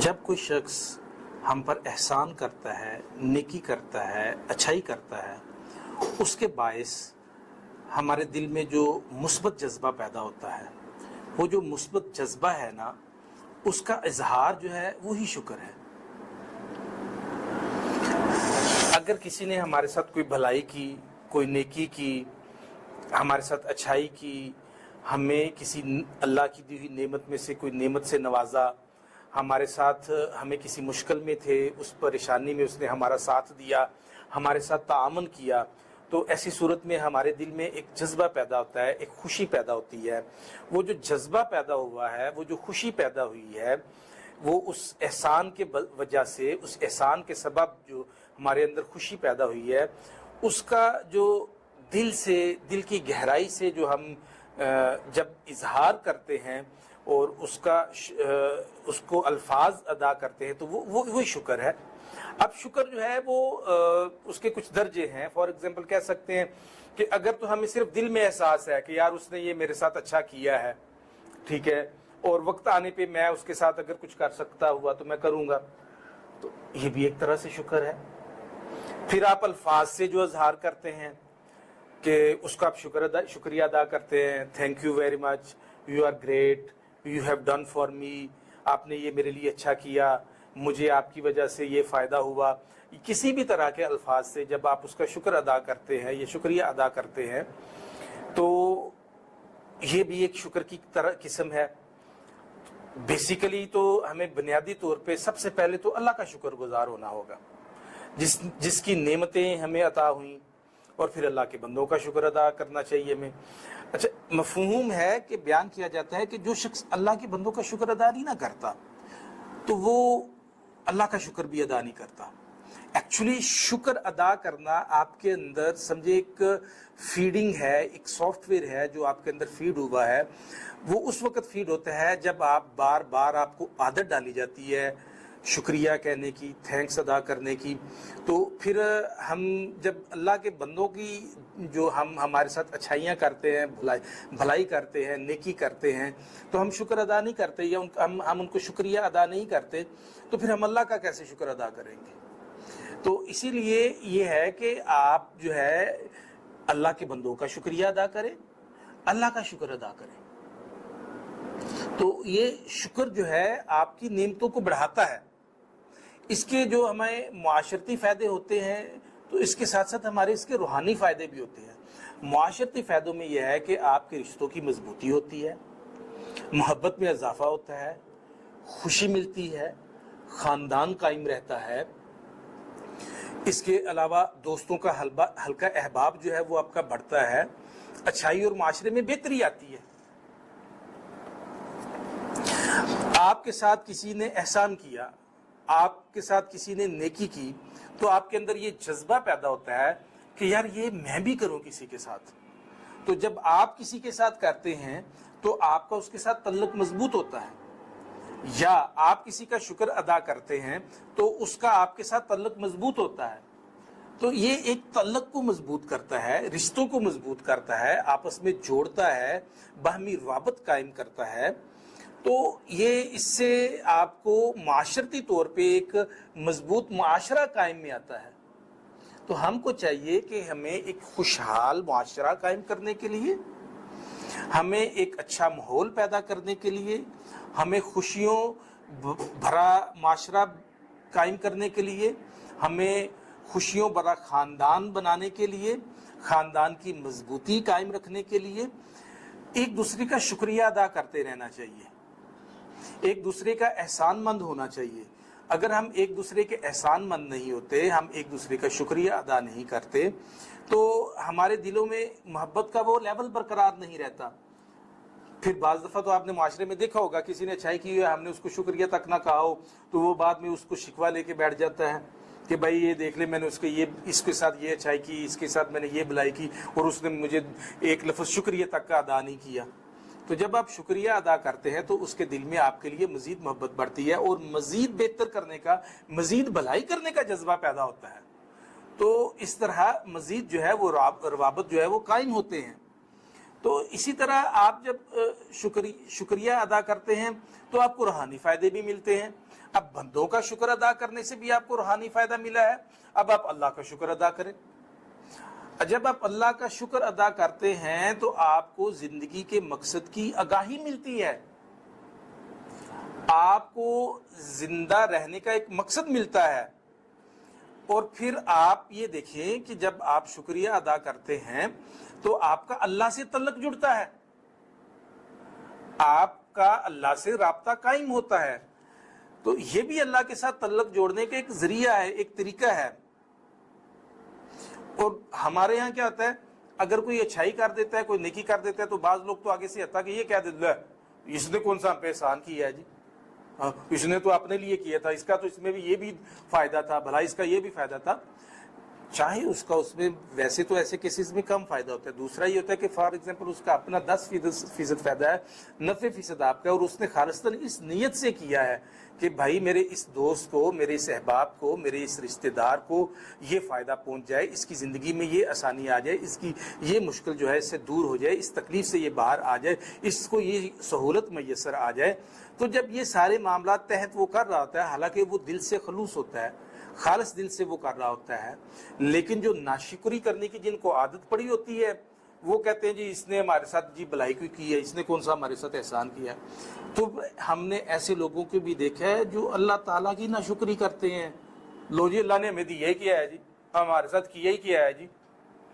جب کوئی شخص ہم پر احسان کرتا ہے، نیکی کرتا ہے، اچھائی کرتا ہے، اس کے باعث ہمارے دل میں جو مثبت جذبہ پیدا ہوتا ہے، وہ جو مثبت جذبہ ہے نا، اس کا اظہار جو ہے وہی شکر ہے۔ اگر کسی نے ہمارے ساتھ کوئی بھلائی کی، کوئی نیکی کی، ہمارے ساتھ اچھائی کی، ہمیں کسی اللہ کی دی ہوئی نعمت میں سے کوئی نعمت سے نوازا، ہمارے ساتھ ہمیں کسی مشکل میں تھے، اس پریشانی میں اس نے ہمارا ساتھ دیا، ہمارے ساتھ تعاون کیا، تو ایسی صورت میں ہمارے دل میں ایک جذبہ پیدا ہوتا ہے، ایک خوشی پیدا ہوتی ہے۔ وہ جو جذبہ پیدا ہوا ہے، وہ جو خوشی پیدا ہوئی ہے، وہ اس احسان کے وجہ سے، اس احسان کے سبب جو ہمارے اندر خوشی پیدا ہوئی ہے، اس کا جو دل سے، دل کی گہرائی سے جو ہم جب اظہار کرتے ہیں اور اس کو الفاظ ادا کرتے ہیں، تو وہی شکر ہے۔ اب شکر جو ہے وہ اس کے کچھ درجے ہیں۔ فار ایگزامپل کہہ سکتے ہیں کہ اگر تو ہمیں صرف دل میں احساس ہے کہ یار اس نے یہ میرے ساتھ اچھا کیا ہے، ٹھیک ہے، اور وقت آنے پہ میں اس کے ساتھ اگر کچھ کر سکتا ہوا تو میں کروں گا، تو یہ بھی ایک طرح سے شکر ہے۔ پھر آپ الفاظ سے جو اظہار کرتے ہیں کہ اس کا آپ شکریہ ادا کرتے ہیں، thank you very much, you are great, you have done for me, آپ نے یہ میرے لیے اچھا کیا، مجھے آپ کی وجہ سے یہ فائدہ ہوا۔ کسی بھی طرح کے الفاظ سے جب آپ اس کا شکر ادا کرتے ہیں یا شکریہ ادا کرتے ہیں، تو یہ بھی ایک شکر کی قسم ہے۔ بیسیکلی تو ہمیں بنیادی طور پہ سب سے پہلے تو اللہ کا شکر گزار ہونا ہوگا، جس کی نعمتیں ہمیں عطا ہوئیں، اور پھر اللہ کے بندوں کا شکر ادا کرنا چاہیے ہمیں۔ اچھا، مفہوم ہے کہ بیان کیا جاتا ہے کہ جو شخص اللہ کے بندوں کا شکر ادا نہیں نہ کرتا تو وہ اللہ کا شکر بھی ادا نہیں کرتا۔ ایکچولی شکر ادا کرنا آپ کے اندر سمجھے ایک فیڈنگ ہے، ایک سافٹ ویئر ہے جو آپ کے اندر فیڈ ہوا ہے۔ وہ اس وقت فیڈ ہوتا ہے جب آپ بار بار آپ کو عادت ڈالی جاتی ہے شکریہ کہنے کی، تھینکس ادا کرنے کی، تو پھر ہم جب اللہ کے بندوں کی جو ہمارے ساتھ اچھائیاں کرتے ہیں، بھلائی کرتے ہیں، نیکی کرتے ہیں، تو ہم شکر ادا نہیں کرتے یا ہم ان کو شکریہ ادا نہیں کرتے، تو پھر ہم اللہ کا کیسے شکر ادا کریں گے؟ تو اسی لیے یہ ہے کہ آپ جو ہے اللہ کے بندوں کا شکریہ ادا کریں، اللہ کا شکر ادا کریں، تو یہ شکر جو ہے آپ کی نعمتوں کو بڑھاتا ہے۔ اس کے جو ہمیں معاشرتی فائدے ہوتے ہیں، تو اس کے ساتھ ساتھ ہمارے اس کے روحانی فائدے بھی ہوتے ہیں۔ معاشرتی فائدوں میں یہ ہے کہ آپ کے رشتوں کی مضبوطی ہوتی ہے، محبت میں اضافہ ہوتا ہے، خوشی ملتی ہے، خاندان قائم رہتا ہے۔ اس کے علاوہ دوستوں کا ہلکا احباب جو ہے وہ آپ کا بڑھتا ہے، اچھائی اور معاشرے میں بہتری آتی ہے۔ آپ کے ساتھ کسی نے احسان کیا، آپ کے ساتھ کسی نے نیکی کی، تو آپ کے اندر یہ جذبہ پیدا ہوتا ہے کہ یار یہ میں بھی کروں کسی کے ساتھ۔ تو جب آپ کسی کے ساتھ کرتے ہیں تو آپ کا اس کے ساتھ تعلق مضبوط ہوتا ہے، یا آپ کسی کا شکر ادا کرتے ہیں تو اس کا آپ کے ساتھ تعلق مضبوط ہوتا ہے۔ تو یہ ایک تعلق کو مضبوط کرتا ہے، رشتوں کو مضبوط کرتا ہے، آپس میں جوڑتا ہے، باہمی روابط قائم کرتا ہے۔ تو یہ اس سے آپ کو معاشرتی طور پہ ایک مضبوط معاشرہ قائم میں آتا ہے۔ تو ہم کو چاہیے کہ ہمیں ایک خوشحال معاشرہ قائم کرنے کے لیے، ہمیں ایک اچھا ماحول پیدا کرنے کے لیے، ہمیں خوشیوں بھرا معاشرہ قائم کرنے کے لیے، ہمیں خوشیوں بھرا خاندان بنانے کے لیے، خاندان کی مضبوطی قائم رکھنے کے لیے ایک دوسرے کا شکریہ ادا کرتے رہنا چاہیے، ایک دوسرے کا احسان مند ہونا چاہیے۔ اگر ہم ایک دوسرے کے احسان مند نہیں ہوتے، ہم ایک دوسرے کا شکریہ ادا نہیں کرتے، تو ہمارے دلوں میں محبت کا وہ لیول برقرار نہیں رہتا۔ پھر بعض دفعہ تو آپ نے معاشرے میں دیکھا ہوگا، کسی نے اچھائی کی ہے، ہم نے اس کو شکریہ تک نہ کہا ہو، تو وہ بعد میں اس کو شکوہ لے کے بیٹھ جاتا ہے کہ بھائی یہ دیکھ لے، میں نے اس کے ساتھ یہ اچھائی کی، اس کے ساتھ میں نے یہ بھلائی کی، اور اس نے مجھے ایک لفظ شکریہ تک کا ادا نہیں کیا۔ تو جب آپ شکریہ ادا کرتے ہیں تو اس کے دل میں آپ کے لیے مزید محبت بڑھتی ہے، اور مزید بہتر کرنے کا، مزید بھلائی کرنے کا جذبہ پیدا ہوتا ہے۔ تو اس طرح مزید جو ہے وہ روابط جو ہے وہ قائم ہوتے ہیں۔ تو اسی طرح آپ جب شکریہ ادا کرتے ہیں تو آپ کو روحانی فائدے بھی ملتے ہیں۔ اب بندوں کا شکر ادا کرنے سے بھی آپ کو روحانی فائدہ ملا ہے، اب آپ اللہ کا شکر ادا کریں۔ جب آپ اللہ کا شکر ادا کرتے ہیں تو آپ کو زندگی کے مقصد کی آگاہی ملتی ہے، آپ کو زندہ رہنے کا ایک مقصد ملتا ہے۔ اور پھر آپ یہ دیکھیں کہ جب آپ شکریہ ادا کرتے ہیں تو آپ کا اللہ سے تعلق جڑتا ہے، آپ کا اللہ سے رابطہ قائم ہوتا ہے۔ تو یہ بھی اللہ کے ساتھ تعلق جوڑنے کا ایک ذریعہ ہے، ایک طریقہ ہے۔ اور ہمارے یہاں کیا ہوتا ہے، اگر کوئی اچھائی کر دیتا ہے، کوئی نیکی کر دیتا ہے، تو بعض لوگ تو آگے سے آتا کہ یہ کہہ دیتا ہے اس نے کون سا ہم پہ احسان کیا ہے جی، اس نے تو اپنے لیے کیا تھا، اس کا تو اس میں بھی یہ بھی فائدہ تھا، بھلا اس کا یہ بھی فائدہ تھا۔ چاہے اس کا اس میں ویسے تو ایسے کیسز میں کم فائدہ ہوتا ہے، دوسرا یہ ہوتا ہے کہ فار ایگزامپل اس کا اپنا 10% فائدہ ہے، 90% آپ کا، اور اس نے خالصتاً اس نیت سے کیا ہے کہ بھائی میرے اس دوست کو، میرے اس احباب کو، میرے اس رشتہ دار کو یہ فائدہ پہنچ جائے، اس کی زندگی میں یہ آسانی آ جائے، اس کی یہ مشکل جو ہے اس سے دور ہو جائے، اس تکلیف سے یہ باہر آ جائے، اس کو یہ سہولت میسر آ جائے۔ تو جب یہ سارے معاملات تحت وہ کر رہا ہوتا ہے، حالانکہ وہ دل سے خلوص ہوتا ہے، خالص دل سے وہ کر رہا ہوتا ہے، لیکن جو ناشکری کرنے کی جن کو عادت پڑی ہوتی ہے، وہ کہتے ہیں جی اس نے ہمارے ساتھ جی بھلائی کی ہے، اس نے کون سا ہمارے ساتھ احسان کیا ہے۔ تو ہم نے ایسے لوگوں کو بھی دیکھا ہے جو اللہ تعالیٰ کی ناشکری کرتے ہیں، لو جی اللہ نے ہمیں دیا ہی کیا ہے جی، ہمارے ساتھ کیا ہی کیا ہے جی،